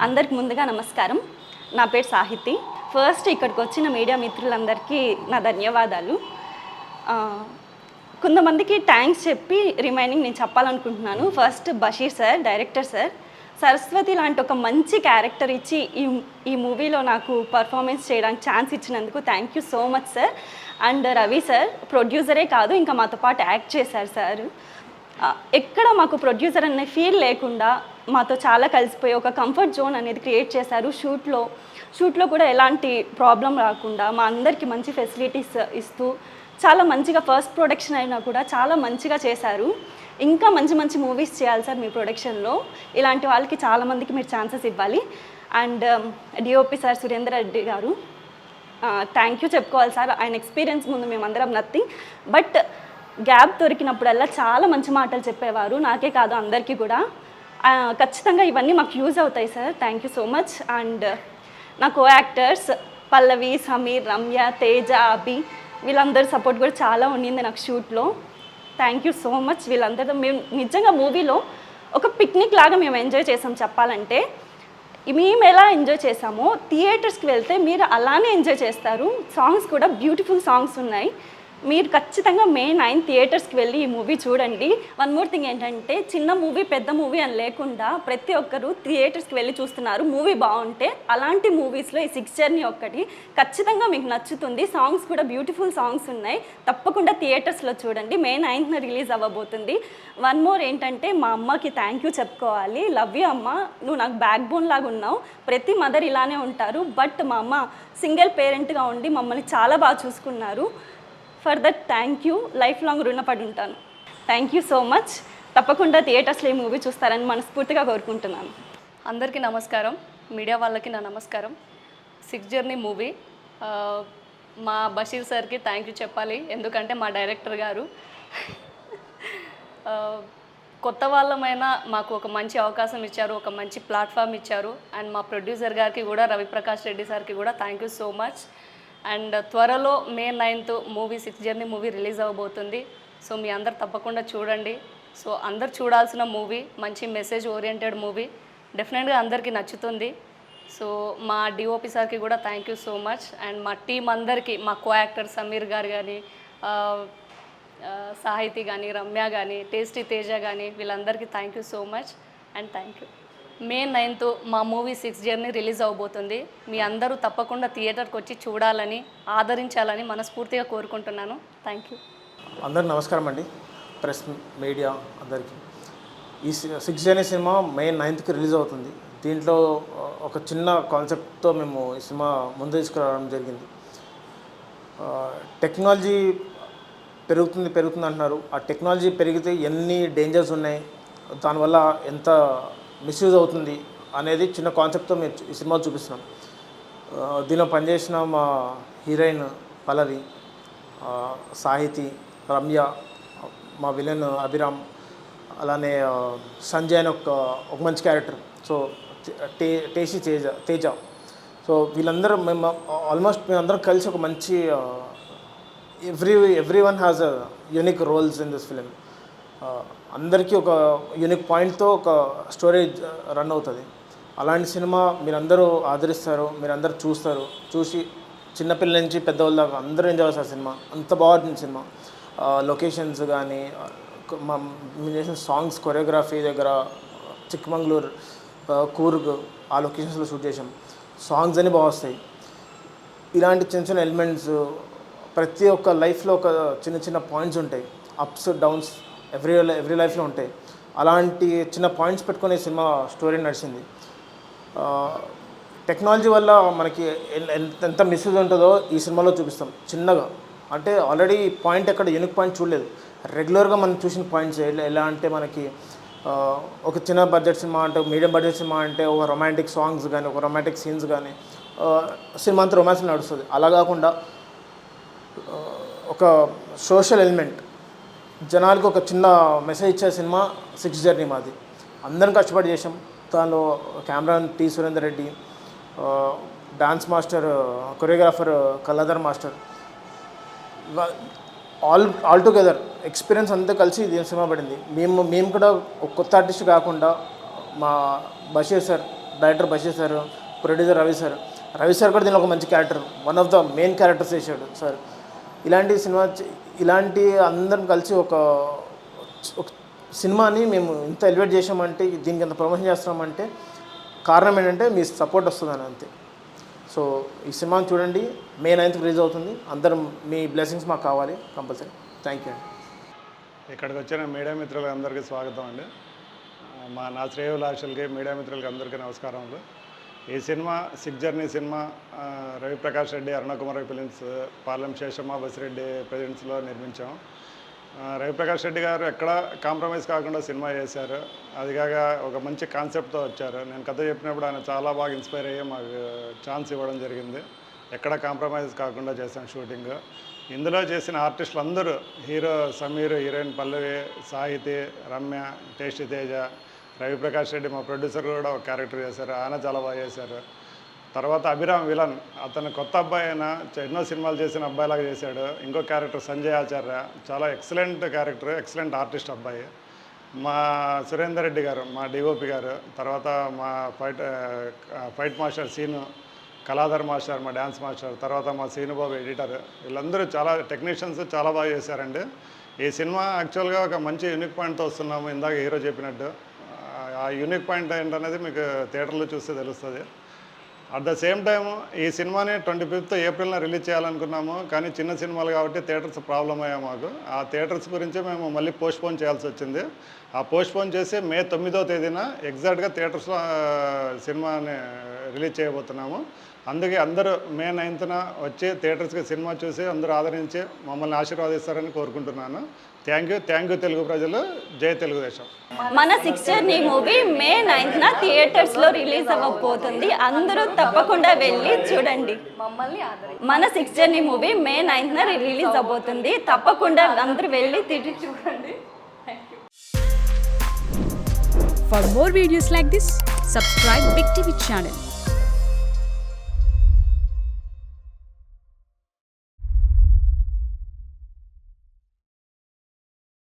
అందరికి ముందుగా నమస్కారం. నా పేరు సాహితి. ఫస్ట్ ఇక్కడికి వచ్చిన మీడియా మిత్రులందరికీ నా ధన్యవాదాలు. కొంతమందికి థ్యాంక్స్ చెప్పి రిమైనింగ్ నేను చెప్పాలనుకుంటున్నాను. First Basheer sir, director sir, Saraswati లాంటి ఒక మంచి క్యారెక్టర్ ఇచ్చి ఈ మూవీలో నాకు పర్ఫార్మెన్స్ చేయడానికి ఛాన్స్ ఇచ్చినందుకు thank you so much sir. And Ravi sir ప్రొడ్యూసరే కాదు, ఇంకా మాతో పాటు యాక్ట్ చేశారు సార్. ఎక్కడ మాకు ప్రొడ్యూసర్ అనే ఫీల్ లేకుండా మాతో చాలా కలిసిపోయి ఒక కంఫర్ట్ జోన్ అనేది క్రియేట్ చేశారు. షూట్లో కూడా ఎలాంటి ప్రాబ్లం రాకుండా మా అందరికీ మంచి ఫెసిలిటీస్ ఇస్తూ చాలా మంచిగా ఫస్ట్ ప్రొడక్షన్ అయినా కూడా చాలా మంచిగా చేశారు. ఇంకా మంచి మంచి మూవీస్ చేయాలి సార్ మీ ప్రొడక్షన్లో. ఇలాంటి వాళ్ళకి చాలామందికి మీరు ఛాన్సెస్ ఇవ్వాలి. And DOP sir Surender Reddy గారు థ్యాంక్ యూ చెప్పుకోవాలి సార్. ఆయన ఎక్స్పీరియన్స్ ముందు మేమందరం నథింగ్, బట్ గ్యాప్ దొరికినప్పుడల్లా చాలా మంచి మాటలు చెప్పేవారు, నాకే కాదు అందరికీ కూడా. ఖచ్చితంగా ఇవన్నీ మాకు యూజ్ అవుతాయి sir. Thank you so much. And నా కో యాక్టర్స్ పల్లవి, సమీర్, రమ్య, తేజ, అభి వీళ్ళందరి సపోర్ట్ కూడా చాలా ఉండింది నాకు షూట్లో. Thank you so much. వీళ్ళందరితో మేము నిజంగా మూవీలో ఒక పిక్నిక్ లాగా మేము ఎంజాయ్ చేసాం. చెప్పాలంటే మేము ఎలా ఎంజాయ్ చేసామో థియేటర్స్కి వెళ్తే మీరు అలానే ఎంజాయ్ చేస్తారు. సాంగ్స్ కూడా బ్యూటిఫుల్ సాంగ్స్ ఉన్నాయి. మీరు ఖచ్చితంగా మే 9 థియేటర్స్కి వెళ్ళి ఈ మూవీ చూడండి. వన్ మోర్ థింగ్ ఏంటంటే, చిన్న మూవీ పెద్ద మూవీ అని లేకుండా ప్రతి ఒక్కరు థియేటర్స్కి వెళ్ళి చూస్తున్నారు. మూవీ బాగుంటే అలాంటి మూవీస్లో ఈ 6 జర్నీ ఒక్కటి ఖచ్చితంగా మీకు నచ్చుతుంది. సాంగ్స్ కూడా బ్యూటిఫుల్ సాంగ్స్ ఉన్నాయి. తప్పకుండా థియేటర్స్లో చూడండి. మే 9న రిలీజ్ అవ్వబోతుంది. వన్ మోర్ ఏంటంటే, మా అమ్మకి థ్యాంక్ యూ చెప్పుకోవాలి. లవ్ యూ అమ్మ, నువ్వు నాకు బ్యాక్ బోన్ లాగా ఉన్నావు. ప్రతి మదర్ ఇలానే ఉంటారు, బట్ మా అమ్మ సింగిల్ పేరెంట్గా ఉండి మమ్మల్ని చాలా బాగా చూసుకున్నారు. For that thank you, life long రుణపడి ఉంటాను. Thank you so much. తప్పకుండా థియేటర్స్లో ఈ మూవీ చూస్తారని మనస్ఫూర్తిగా కోరుకుంటున్నాను. అందరికీ నమస్కారం, మీడియా వాళ్ళకి నా నమస్కారం. 6 జర్నీ మూవీ మా బషీర్ సార్కి థ్యాంక్ యూ చెప్పాలి. ఎందుకంటే మా డైరెక్టర్ గారు కొత్త వాళ్ళమైనా మాకు ఒక మంచి అవకాశం ఇచ్చారు, ఒక మంచి ప్లాట్ఫామ్ ఇచ్చారు. అండ్ మా ప్రొడ్యూసర్ గారికి కూడా, రవిప్రకాష్ రెడ్డి సార్కి కూడా thank you so much. And త్వరలో May 9th movie 6 journey movie release అవ్వబోతుంది. సో మీ అందరు తప్పకుండా చూడండి. సో అందరు చూడాల్సిన మూవీ, మంచి మెసేజ్ ఓరియంటెడ్ మూవీ, డెఫినెట్గా అందరికీ నచ్చుతుంది. సో మా డిఓపి సార్కి కూడా thank you so much. And మా టీం అందరికీ, మా కో యాక్టర్ సమీర్ గారు కానీ, సాహితి కానీ, రమ్య కానీ, టేస్టీ తేజ కానీ, వీళ్ళందరికీ thank you so much and thank you. May 9th మా మూవీ 6 జర్నీ రిలీజ్ అవ్వబోతుంది. మీ అందరూ తప్పకుండా థియేటర్కి వచ్చి చూడాలని, ఆదరించాలని మనస్ఫూర్తిగా కోరుకుంటున్నాను. Thank you. అందరికి నమస్కారం అండి, ప్రెస్ మీడియా అందరికీ. ఈ 6 జర్నీ సినిమా మే 9th రిలీజ్ అవుతుంది. దీంట్లో ఒక చిన్న కాన్సెప్ట్తో మేము ఈ సినిమా ముందు తీసుకురావడం జరిగింది. టెక్నాలజీ పెరుగుతుంది అంటున్నారు. ఆ టెక్నాలజీ పెరిగితే ఎన్ని డేంజర్స్ ఉన్నాయి, దానివల్ల ఎంత మిస్యూజ్ అవుతుంది అనేది చిన్న కాన్సెప్ట్తో మేము ఈ సినిమా చూపిస్తున్నాం. దీనిలో పనిచేసిన మా హీరోయిన్ పల్లవి, సాహితి, రమ్య, మా విలన్ అభిరామ్, అలానే సంజయ్ అని ఒక మంచి క్యారెక్టర్, సో టేసి తేజ. సో వీళ్ళందరూ మేము ఆల్మోస్ట్ మేమందరం కలిసి ఒక మంచి every one has a unique roles in this film. అందరికీ ఒక యూనిక్ పాయింట్తో ఒక స్టోరీ రన్ అవుతుంది. అలాంటి సినిమా మీరందరూ ఆదరిస్తారు, మీరందరూ చూసి చిన్నపిల్లల నుంచి పెద్దవాళ్ళ దాకా అందరూ ఎంజాయ్ చేస్తారు. సినిమా అంత బాగుంటుంది. సినిమా లొకేషన్స్ కానీ, మేము చేసిన సాంగ్స్, కొరియోగ్రఫీ దగ్గర చిక్కమంగళూరు, కూర్గ్ ఆ లొకేషన్స్లో షూట్ చేసాం. సాంగ్స్ అన్నీ బాగా వస్తాయి. ఇలాంటి చిన్న చిన్న ఎలిమెంట్స్ ప్రతి ఒక్క లైఫ్లో ఒక చిన్న చిన్న పాయింట్స్ ఉంటాయి, అప్స్ డౌన్స్ ఎవ్రీ లైఫ్లో ఉంటాయి. అలాంటి చిన్న పాయింట్స్ పెట్టుకుని సినిమా స్టోరీ నడిచింది. టెక్నాలజీ వల్ల మనకి ఎంత మిస్యూజ్ ఉంటుందో ఈ సినిమాలో చూపిస్తాం చిన్నగా. అంటే ఆల్రెడీ పాయింట్ ఎక్కడ యూనిక్ పాయింట్ చూడలేదు. రెగ్యులర్గా మనం చూసిన పాయింట్స్ ఎలా అంటే, మనకి ఒక చిన్న బడ్జెట్ సినిమా అంటే, మీడియం బడ్జెట్ సినిమా అంటే ఒక రొమాంటిక్ సాంగ్స్ కానీ, ఒక రొమాంటిక్ సీన్స్ కానీ, సినిమా అంతా రొమాన్స్ నడుస్తుంది. అలా కాకుండా ఒక సోషల్ ఎలిమెంట్, జనాలకు ఒక చిన్న మెసేజ్ ఇచ్చే సినిమా 6 జర్నీ మాది. అందరం కష్టపడి చేసాం. దానిలో cameraman T Surender Reddy, dance master, choreographer Kaladhar master, all together experience అంతా కలిసి ఇది సినిమా పడింది. మేము కూడా ఒక కొత్త ఆర్టిస్ట్ కాకుండా మా Basheer sir, director Basheer sir, producer Ravi sir కూడా దీనిలో ఒక మంచి character, one of the main characters చేశాడు సార్. ఇలాంటి అందరం కలిసి ఒక సినిమాని మేము ఇంత ఎలివేట్ చేసామంటే, దీనికి ఎంత ప్రమోషన్ చేస్తున్నామంటే కారణం ఏంటంటే మీ సపోర్ట్ వస్తుందని అంతే. సో ఈ సినిమాని చూడండి, మే 9th రిలీజ్ అవుతుంది. అందరం మీ బ్లెస్సింగ్స్ మాకు కావాలి కంపల్సరీ. థ్యాంక్ యూ అండి. ఇక్కడికి వచ్చిన మీడియా మిత్రులకు అందరికీ స్వాగతం అండి. నా శ్రేయోభిలాషులకి మీడియా మిత్రులకి అందరికీ నమస్కారములు. ఈ cinema 6 journey cinema Raviprakash Reddy, Arunakumar films, Palem Seshamma Basireddy ప్రెజెన్స్లో నిర్మించాం. రవిప్రకాష్ రెడ్డి గారు ఎక్కడ కాంప్రమైజ్ కాకుండా సినిమా చేశారు. అదిగాక ఒక మంచి కాన్సెప్ట్తో వచ్చారు. నేను కథ చెప్పినప్పుడు ఆయన చాలా బాగా ఇన్స్పైర్ అయ్యి మాకు ఛాన్స్ ఇవ్వడం జరిగింది. ఎక్కడ కాంప్రమైజ్ కాకుండా చేశాం షూటింగ్. ఇందులో చేసిన ఆర్టిస్టులు అందరూ, హీరో సమీర్, హీరోయిన్ పల్లవి, సాహితి, రమ్య, టేస్టీ తేజ, రవిప్రకాష్ రెడ్డి మా ప్రొడ్యూసర్ కూడా ఒక క్యారెక్టర్ చేశారు, ఆయన చాలా బాగా చేశారు. తర్వాత అభిరామ్ విలన్, అతను కొత్త అబ్బాయి అయినా ఎన్నో సినిమాలు చేసిన అబ్బాయిలాగా చేశాడు. ఇంకో క్యారెక్టర్ సంజయ్ ఆచార్య, చాలా ఎక్సలెంట్ క్యారెక్టర్, ఎక్సలెంట్ ఆర్టిస్ట్ అబ్బాయి. మా సురేందర్ రెడ్డి గారు, మా డిఓపి గారు, తర్వాత మా fight master Seenu, Kaladhar master మా డ్యాన్స్ మాస్టర్, తర్వాత మా సీనుబాబు ఎడిటర్, వీళ్ళందరూ చాలా టెక్నీషియన్స్ చాలా బాగా చేశారండి. ఈ సినిమా యాక్చువల్గా ఒక మంచి యూనిక్ పాయింట్తో వస్తున్నాము. ఇందాక హీరో చెప్పినట్టు ఆ యూనిక్ పాయింట్ ఏంటనేది మీకు థియేటర్లో చూస్తే తెలుస్తుంది. అట్ ద సేమ్ టైమ్ ఈ సినిమాని 25th ఏప్రిల్న రిలీజ్ చేయాలనుకున్నాము, కానీ చిన్న సినిమాలు కాబట్టి థియేటర్స్ ప్రాబ్లం అయ్యాయి మాకు. ఆ థియేటర్స్ గురించి మేము మళ్ళీ పోస్ట్పోన్ చేయాల్సి వచ్చింది. ఆ పోస్ట్పోన్ చేసి మే 9వ తేదీన ఎగ్జాక్ట్గా థియేటర్స్లో సినిమాని రిలీజ్ చేయబోతున్నాము. అందుకే అందరూ మే 9th వచ్చి థియేటర్స్కి సినిమా చూసి అందరూ ఆదరించి మమ్మల్ని ఆశీర్వాదిస్తారని కోరుకుంటున్నాను. థ్యాంక్ యూ తెలుగు ప్రజలు, జై తెలుగుదేశం. మన 6 జర్నీ మూవీ మే 9th థియేటర్స్లో రిలీజ్ అవ్వబోతుంది. అందరూ తప్పకుండా వెళ్ళి చూడండి. మమ్మల్ని మన 6 జర్నీ మూవీ మే 9th రిలీజ్ అవ్వబోతుంది. తప్పకుండా అందరూ వెళ్ళి తిరిగి చూడండి. For more videos like this, subscribe Big TV channel.